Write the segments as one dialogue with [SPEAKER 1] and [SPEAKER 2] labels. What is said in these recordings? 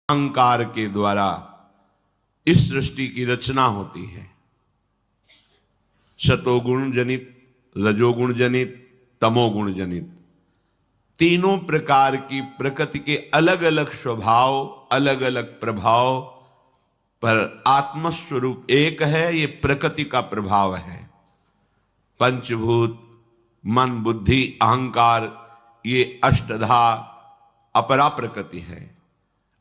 [SPEAKER 1] अहंकार के द्वारा इस सृष्टि की रचना होती है। सतोगुण जनित, रजोगुण जनित, तमोगुण जनित, तीनों प्रकार की प्रकृति के अलग अलग स्वभाव, अलग अलग प्रभाव पर आत्मस्वरूप एक है। ये प्रकृति का प्रभाव है। पंचभूत, मन, बुद्धि, अहंकार, ये अष्टधा अपरा प्रकृति है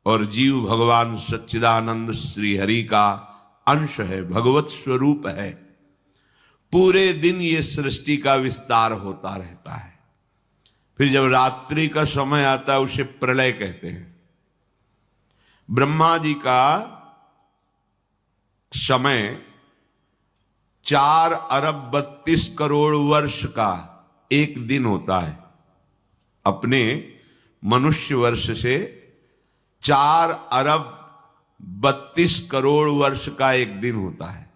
[SPEAKER 1] और जीव भगवान सच्चिदानंद श्री हरि का अंश है, भगवत स्वरूप है। पूरे दिन ये सृष्टि का विस्तार होता रहता है। फिर जब रात्रि का समय आता है उसे प्रलय कहते हैं। ब्रह्मा जी का समय 4 अरब 32 करोड़ वर्ष का एक दिन होता है। अपने मनुष्य वर्ष से 4 अरब 32 करोड़ वर्ष का एक दिन होता है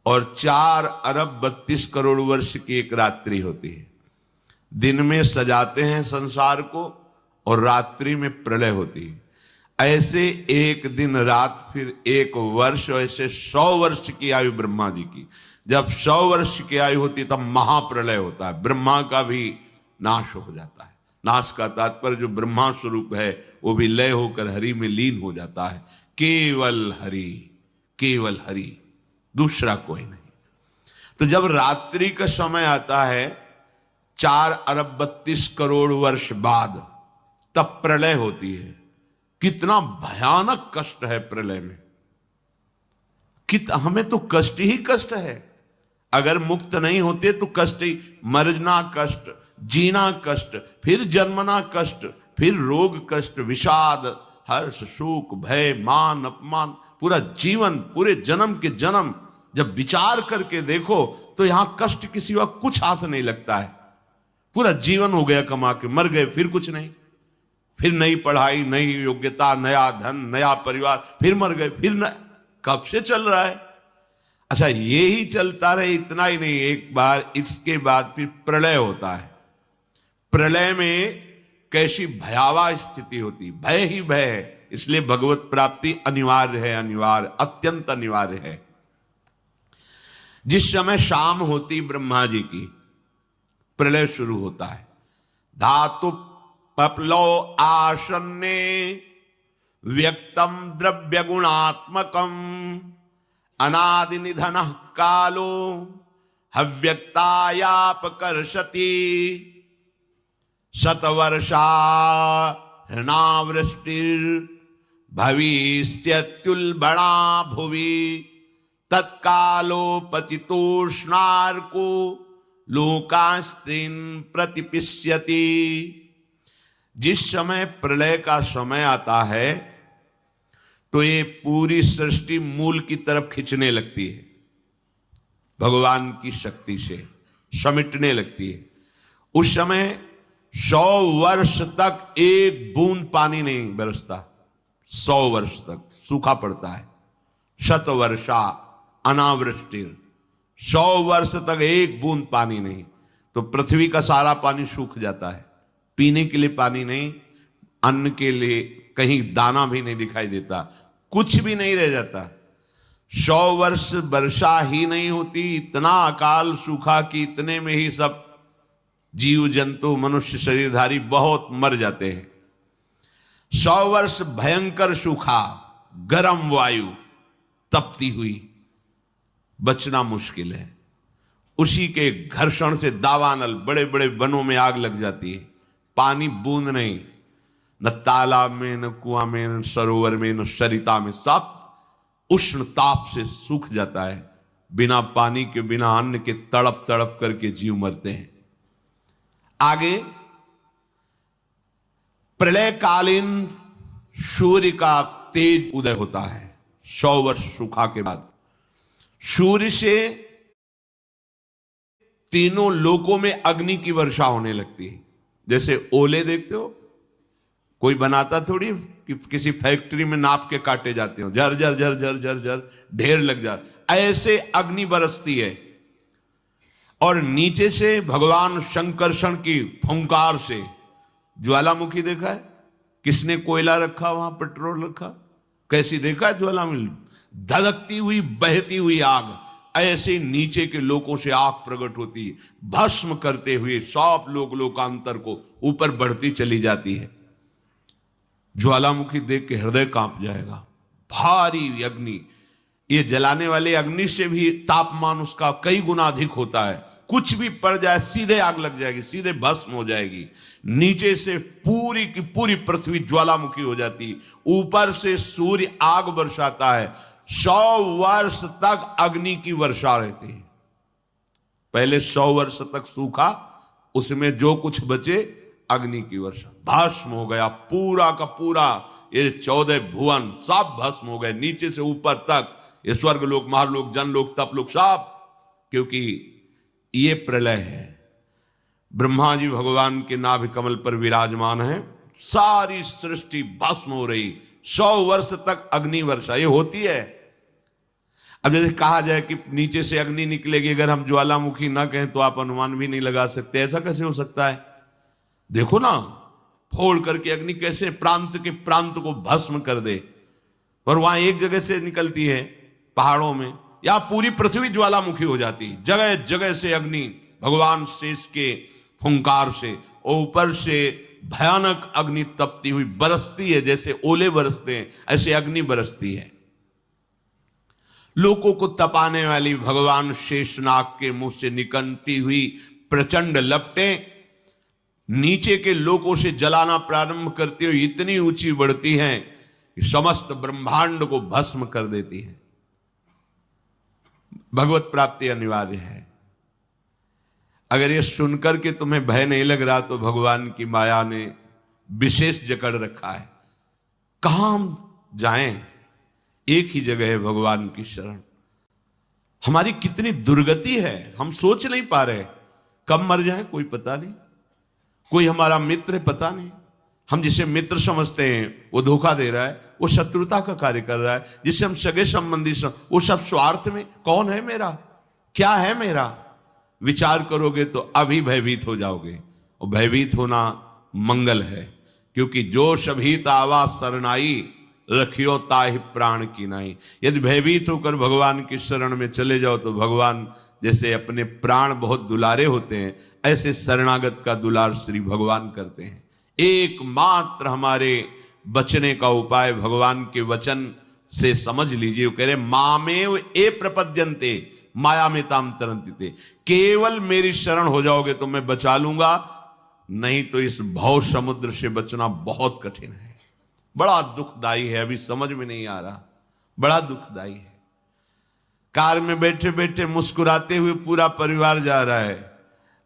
[SPEAKER 1] और 4 अरब 32 करोड़ वर्ष की एक रात्रि होती है। दिन में सजाते हैं संसार को और रात्रि में प्रलय होती है। ऐसे एक दिन रात, फिर एक वर्ष, ऐसे 100 वर्ष की आयु ब्रह्मा जी की। जब 100 वर्ष की आयु होती तब महाप्रलय होता है, ब्रह्मा का भी नाश हो जाता है। नाश का तात्पर्य जो ब्रह्मा स्वरूप है वो भी लय होकर हरि में लीन हो जाता है। केवल हरि, केवल हरि, दूसरा कोई नहीं। तो जब रात्रि का समय आता है 4 अरब 32 करोड़ वर्ष बाद, तब प्रलय होती है। कितना भयानक कष्ट है प्रलय में। हमें तो कष्ट ही कष्ट है। अगर मुक्त नहीं होते तो कष्ट ही, मरना कष्ट, जीना कष्ट, फिर जन्मना कष्ट, फिर रोग कष्ट, विषाद, हर्ष, शोक, भय, मान, अपमान, पूरा जीवन, पूरे जन्म के जन्म जब विचार करके देखो तो यहां कष्ट के सिवा कुछ हाथ नहीं लगता है। पूरा जीवन हो गया कमा के, मर गए, फिर कुछ नहीं, फिर नई पढ़ाई, नई योग्यता, नया धन, नया परिवार, फिर मर गए, फिर कब से चल रहा है। अच्छा, ये ही चलता रहे, इतना ही नहीं, एक बार इसके बाद फिर प्रलय होता है। प्रलय में कैसी भयावह स्थिति होती, भय ही भय है। इसलिए भगवत प्राप्ति अनिवार्य है, अनिवार्य, अत्यंत अनिवार्य है। जिस समय शाम होती ब्रह्मा जी की, प्रलय शुरू होता है। धातु पपलो आसन्ने व्यक्तम द्रव्य गुणात्मकम अनादि निधन कालो हव्यक्तायापकर्षति शतवर्षा हृणावृष्टिर भविष्यत्युल्बणा भुवि तत्कालोपचितोष्णार्को लोकास्त्रीन प्रतिपिष्यति। जिस समय प्रलय का समय आता है तो ये पूरी सृष्टि मूल की तरफ खिंचने लगती है, भगवान की शक्ति से समेटने लगती है। उस समय 100 वर्ष तक एक बूंद पानी नहीं बरसता, 100 वर्ष तक सूखा पड़ता है। शतवर्षा अनावृष्टिर, 100 वर्ष तक एक बूंद पानी नहीं, तो पृथ्वी का सारा पानी सूख जाता है। पीने के लिए पानी नहीं, अन्न के लिए कहीं दाना भी नहीं दिखाई देता, कुछ भी नहीं रह जाता। 100 वर्ष वर्षा ही नहीं होती, इतना अकाल सूखा कि इतने में ही सब जीव जंतु, मनुष्य शरीरधारी बहुत मर जाते हैं। 100 वर्ष भयंकर सूखा, गर्म वायु तपती हुई, बचना मुश्किल है। उसी के घर्षण से दावानल, बड़े बड़े वनों में आग लग जाती है। पानी बूंद नहीं, न तालाब में, न कुआं में, न सरोवर में, न सरिता में, सब उष्ण ताप से सूख जाता है। बिना पानी के, बिना अन्न के तड़प तड़प करके जीव मरते हैं। आगे प्रलयकालीन सूर्य का तेज उदय होता है। 100 वर्ष सूखा के बाद सूर्य से तीनों लोकों में अग्नि की वर्षा होने लगती है। जैसे ओले देखते हो, कोई बनाता थोड़ी कि किसी फैक्ट्री में नाप के काटे जाते हो, झर झर झर झर झर झर ढेर लग जाता, ऐसे अग्नि बरसती है। और नीचे से भगवान शंकरषण की फुंकार से, ज्वालामुखी देखा है, किसने कोयला रखा, वहां पेट्रोल रखा? कैसी देखा ज्वालामुखी? धधकती हुई बहती हुई आग, ऐसे नीचे के लोगों से आग प्रकट होती है, भस्म करते हुए सब लोकांतर को ऊपर बढ़ती चली जाती है। ज्वालामुखी देख के हृदय कांप जाएगा। भारी अग्नि, ये जलाने वाले अग्नि से भी तापमान उसका कई गुना अधिक होता है। कुछ भी पड़ जाए सीधे आग लग जाएगी, सीधे भस्म हो जाएगी। नीचे से पूरी की पूरी पृथ्वी ज्वालामुखी हो जाती, ऊपर से सूर्य आग बरसाता है। 100 वर्ष तक अग्नि की वर्षा रहती है। पहले 100 वर्ष तक सूखा, उसमें जो कुछ बचे अग्नि की वर्षा, भस्म हो गया पूरा का पूरा। ये 14 भुवन सब भस्म हो गए, नीचे से ऊपर तक। ये स्वर्ग लोक, महालोक, जनलोक, तपलोक सब, क्योंकि ये प्रलय है। ब्रह्मा जी भगवान के नाभि कमल पर विराजमान है, सारी सृष्टि भस्म हो रही, 100 वर्ष तक अग्नि वर्षा ये होती है। अब जैसे कहा जाए कि नीचे से अग्नि निकलेगी, अगर हम ज्वालामुखी ना कहें तो आप अनुमान भी नहीं लगा सकते। ऐसा कैसे हो सकता है? देखो ना, फोड़ करके अग्नि कैसे प्रांत के प्रांत को भस्म कर दे। और वहां एक जगह से निकलती है पहाड़ों में, या पूरी पृथ्वी ज्वालामुखी हो जाती, जगह जगह से अग्नि भगवान शेष के फुंकार से, और ऊपर से भयानक अग्नि तपती हुई बरसती है। जैसे ओले बरसते हैं ऐसे अग्नि बरसती है। लोगों को तपाने वाली भगवान शेषनाग के मुंह से निकलती हुई प्रचंड लपटें नीचे के लोगों से जलाना प्रारंभ करती हुई इतनी ऊंची बढ़ती हैं कि समस्त ब्रह्मांड को भस्म कर देती है। भगवत प्राप्ति अनिवार्य है। अगर ये सुनकर के तुम्हें भय नहीं लग रहा तो भगवान की माया ने विशेष जकड़ रखा है। कहां हम जाएं? एक ही जगह है भगवान की शरण। हमारी कितनी दुर्गति है, हम सोच नहीं पा रहे। कब मर जाए कोई पता नहीं, कोई हमारा मित्र पता नहीं। हम जिसे मित्र समझते हैं वो धोखा दे रहा है, वो शत्रुता का कार्य कर रहा है। जिसे हम सगे संबंधी वो सब स्वार्थ में। कौन है मेरा, क्या है मेरा? विचार करोगे तो अभी भयभीत हो जाओगे, और भयभीत होना मंगल है। क्योंकि जो शभीत आवा सरनाई, रखियो ताहि प्राण की नाई। यदि भयभीत होकर भगवान की शरण में चले जाओ तो भगवान जैसे अपने प्राण बहुत दुलारे होते हैं, ऐसे शरणागत का दुलार श्री भगवान करते हैं। एकमात्र हमारे बचने का उपाय भगवान के वचन से समझ लीजिए। वो कह रहे मामेव ए प्रपद्यन्ते माया में ताम तरंती। केवल मेरी शरण हो जाओगे तो मैं बचा लूंगा, नहीं तो इस भव समुद्र से बचना बहुत कठिन है। बड़ा दुखदाई है, अभी समझ में नहीं आ रहा, बड़ा दुखदाई है। कार में बैठे बैठे मुस्कुराते हुए पूरा परिवार जा रहा है,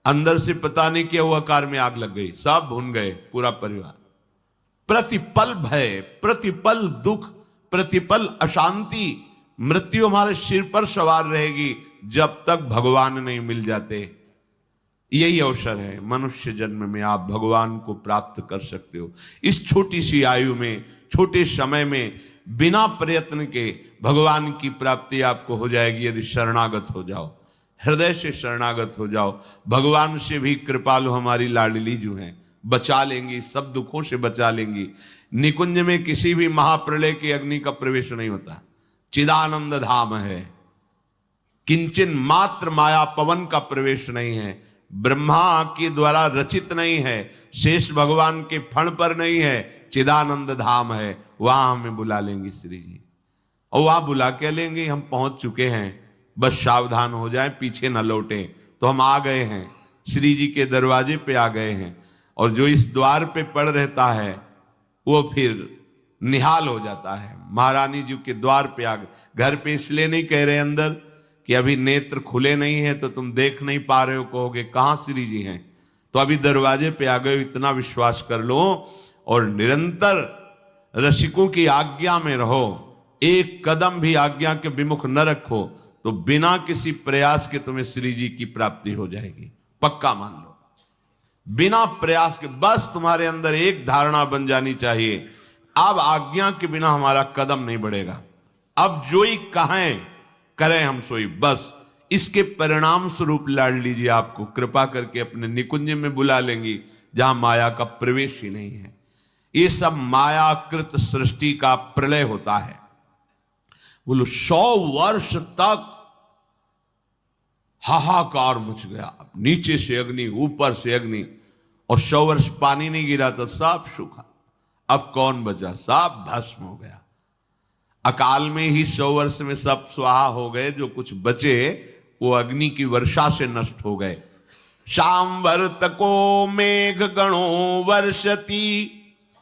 [SPEAKER 1] अंदर से पता नहीं क्या हुआ, कार में आग लग गई, सब भुन गए पूरा परिवार। प्रतिपल भय, प्रतिपल दुख, प्रतिपल अशांति, मृत्यु हमारे सिर पर सवार रहेगी जब तक भगवान नहीं मिल जाते। यही अवसर है, मनुष्य जन्म में आप भगवान को प्राप्त कर सकते हो। इस छोटी सी आयु में, छोटे समय में, बिना प्रयत्न के भगवान की प्राप्ति आपको हो जाएगी यदि शरणागत हो जाओ, हृदय से शरणागत हो जाओ। भगवान से भी कृपालु हमारी लाडली जो हैं, बचा लेंगी, सब दुखों से बचा लेंगी। निकुंज में किसी भी महाप्रलय की अग्नि का प्रवेश नहीं होता, चिदानंद धाम है। किंचन मात्र माया पवन का प्रवेश नहीं है, ब्रह्मा के द्वारा रचित नहीं है, शेष भगवान के फण पर नहीं है, चिदानंद धाम है। वहां हमें बुला लेंगी श्री जी, और वहां बुला के लेंगे। हम पहुंच चुके हैं, बस सावधान हो जाए, पीछे न लौटे। तो हम आ गए हैं, श्री जी के दरवाजे पे आ गए हैं। और जो इस द्वार पे पड़ रहता है वो फिर निहाल हो जाता है। महारानी जी के द्वार पे आ गए। घर पे इसलिए नहीं कह रहे अंदर कि अभी नेत्र खुले नहीं है तो तुम देख नहीं पा रहे हो, कहोगे कहाँ श्री जी हैं। तो अभी दरवाजे पे आ गए, इतना विश्वास कर लो। और निरंतर रसिकों की आज्ञा में रहो, एक कदम भी आज्ञा के विमुख न रखो, तो बिना किसी प्रयास के तुम्हें श्री जी की प्राप्ति हो जाएगी। पक्का मान लो, बिना प्रयास के। बस तुम्हारे अंदर एक धारणा बन जानी चाहिए, अब आज्ञा के बिना हमारा कदम नहीं बढ़ेगा। अब जो ही कहें करें हम सोई, बस। इसके परिणाम स्वरूप लाड़ लीजिए, आपको कृपा करके अपने निकुंज में बुला लेंगी जहां माया का प्रवेश ही नहीं है। ये सब मायाकृत सृष्टि का प्रलय होता है। बोलो 100 वर्ष तक हाहाकार मच गया, नीचे से अग्नि ऊपर से अग्नि, और 100 वर्ष पानी नहीं गिरा तो सब सूखा। अब कौन बचा? सब भस्म हो गया। अकाल में ही 100 वर्ष में सब स्वाहा हो गए, जो कुछ बचे वो अग्नि की वर्षा से नष्ट हो गए। शांवर्तको मेघ गणो वर्षति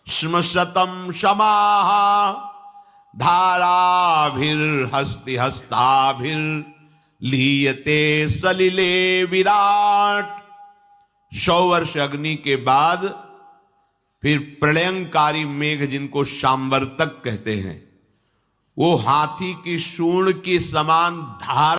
[SPEAKER 1] श्मशतम समाह धाराभिर्हस्ति हस्ताभिर लीयते सलिले विराट। 100 वर्ष अग्नि के बाद फिर प्रलयंकारी मेघ, जिनको शांवर्तक कहते हैं, वो हाथी की सूंड के समान धारा